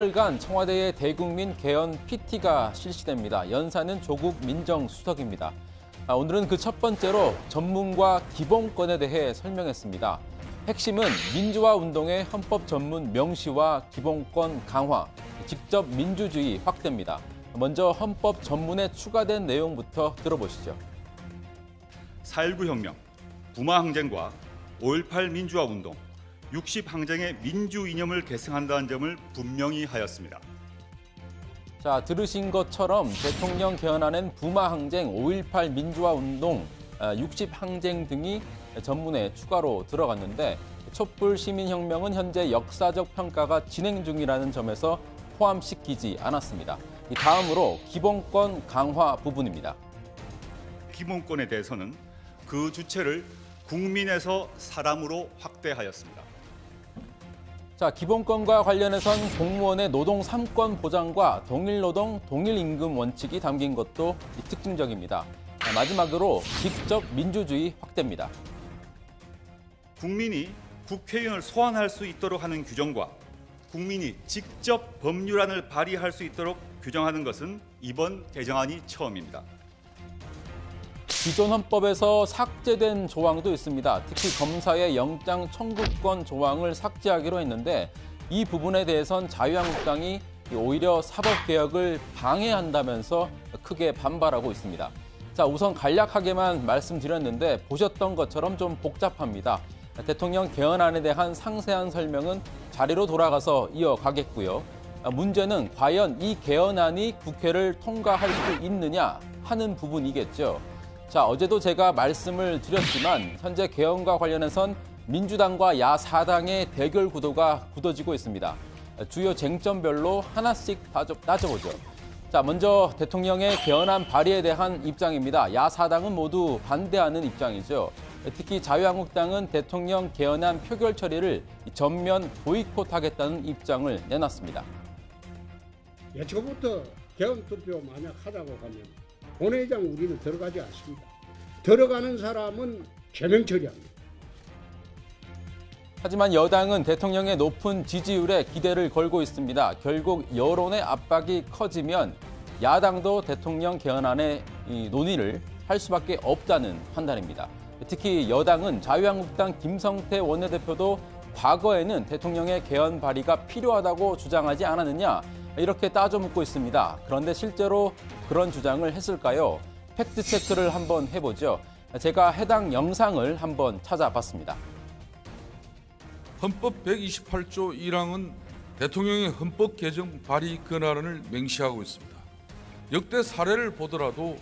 일간 청와대의 대국민 개헌 PT가 실시됩니다. 연사는 조국 민정수석입니다. 오늘은 그 첫 번째로 전문과 기본권에 대해 설명했습니다. 핵심은 민주화 운동의 헌법 전문 명시와 기본권 강화, 직접 민주주의 확대입니다. 먼저 헌법 전문에 추가된 내용부터 들어보시죠. 4.19 혁명, 부마 항쟁과 5.18 민주화 운동, 60 항쟁의 민주 이념을 계승한다는 점을 분명히 하였습니다. 자, 들으신 것처럼 대통령 개헌안엔 부마 항쟁, 5.18 민주화 운동, 60 항쟁 등이 전문에 추가로 들어갔는데 촛불 시민혁명은 현재 역사적 평가가 진행 중이라는 점에서 포함시키지 않았습니다. 다음으로 기본권 강화 부분입니다. 기본권에 대해서는 그 주체를 국민에서 사람으로 확대하였습니다. 자, 기본권과 관련해선 공무원의 노동 3권 보장과 동일노동, 동일임금 원칙이 담긴 것도 특징적입니다. 마지막으로 직접 민주주의 확대입니다. 국민이 국회의원을 소환할 수 있도록 하는 규정과 국민이 직접 법률안을 발의할 수 있도록 규정하는 것은 이번 개정안이 처음입니다. 기존 헌법에서 삭제된 조항도 있습니다. 특히 검사의 영장 청구권 조항을 삭제하기로 했는데 이 부분에 대해선 자유한국당이 오히려 사법개혁을 방해한다면서 크게 반발하고 있습니다. 자, 우선 간략하게만 말씀드렸는데 보셨던 것처럼 좀 복잡합니다. 대통령 개헌안에 대한 상세한 설명은 자리로 돌아가서 이어가겠고요. 문제는 과연 이 개헌안이 국회를 통과할 수 있느냐 하는 부분이겠죠. 자, 어제도 제가 말씀을 드렸지만 현재 개헌과 관련해선 민주당과 야4당의 대결 구도가 굳어지고 있습니다. 주요 쟁점별로 하나씩 따져보죠. 자, 먼저 대통령의 개헌안 발의에 대한 입장입니다. 야4당은 모두 반대하는 입장이죠. 특히 자유한국당은 대통령 개헌안 표결 처리를 전면 보이콧하겠다는 입장을 내놨습니다. 예초부터 개헌 투표 만약 하자고 하면 본회의장 우리는 들어가지 않습니다. 들어가는 사람은 제명 처리합니다. 하지만 여당은 대통령의 높은 지지율에 기대를 걸고 있습니다. 결국 여론의 압박이 커지면 야당도 대통령 개헌안의 논의를 할 수밖에 없다는 판단입니다. 특히 여당은 자유한국당 김성태 원내대표도 과거에는 대통령의 개헌 발의가 필요하다고 주장하지 않았느냐 이렇게 따져 묻고 있습니다. 그런데 실제로 그런 주장을 했을까요? 팩트체크를 한번 해보죠. 제가 해당 영상을 한번 찾아봤습니다. 헌법 128조 1항은 대통령의 헌법 개정 발의 권한을 명시하고 있습니다. 역대 사례를 보더라도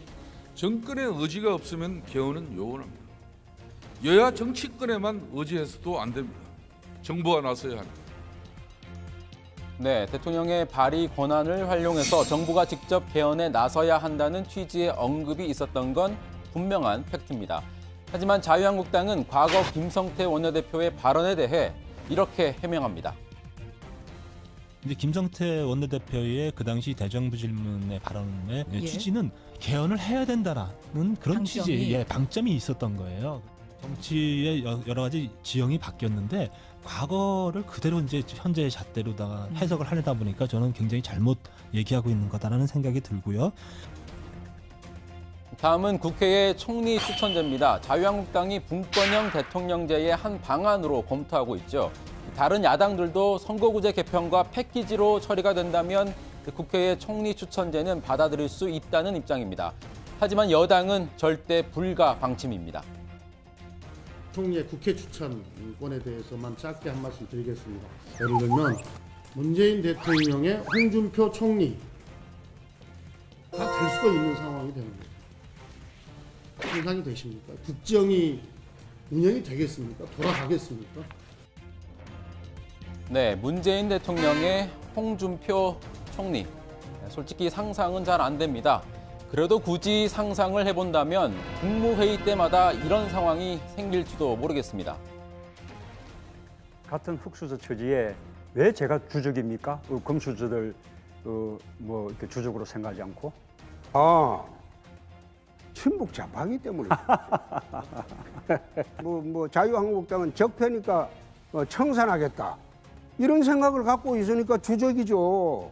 정권의 의지가 없으면 개헌은 요원합니다. 여야 정치권에만 의지해서도 안 됩니다. 정부가 나서야 합니다. 네, 대통령의 발의 권한을 활용해서 정부가 직접 개헌에 나서야 한다는 취지의 언급이 있었던 건 분명한 팩트입니다. 하지만 자유한국당은 과거 김성태 원내대표의 발언에 대해 이렇게 해명합니다. 이제 김성태 원내대표의 그 당시 대정부 질문의 발언의 취지는 개헌을 해야 된다라는 그런 취지의 방점이 있었던 거예요. 정치의 여러 가지 지형이 바뀌었는데 과거를 그대로 이제 현재의 잣대로다가 해석을 하려다 보니까 저는 굉장히 잘못 얘기하고 있는 거다라는 생각이 들고요. 다음은 국회의 총리 추천제입니다. 자유한국당이 분권형 대통령제의 한 방안으로 검토하고 있죠. 다른 야당들도 선거구제 개편과 패키지로 처리가 된다면 국회의 총리 추천제는 받아들일 수 있다는 입장입니다. 하지만 여당은 절대 불가 방침입니다. 총리의 국회 추천권에 대해서만 짧게 한 말씀 드리겠습니다. 예를 들면 문재인 대통령의 홍준표 총리 다 될 수도 있는 상황이 되는 거죠. 상상이 되십니까? 국정이 운영이 되겠습니까? 돌아가겠습니까? 네, 문재인 대통령의 홍준표 총리. 솔직히 상상은 잘 안 됩니다. 그래도 굳이 상상을 해본다면 국무회의 때마다 이런 상황이 생길지도 모르겠습니다. 같은 흑수저 처지에 왜 제가 주적입니까? 금수저들 뭐 이렇게 주적으로 생각하지 않고? 친북 좌파이기 때문에. 뭐 자유한국당은 적폐니까 청산하겠다. 이런 생각을 갖고 있으니까 주적이죠.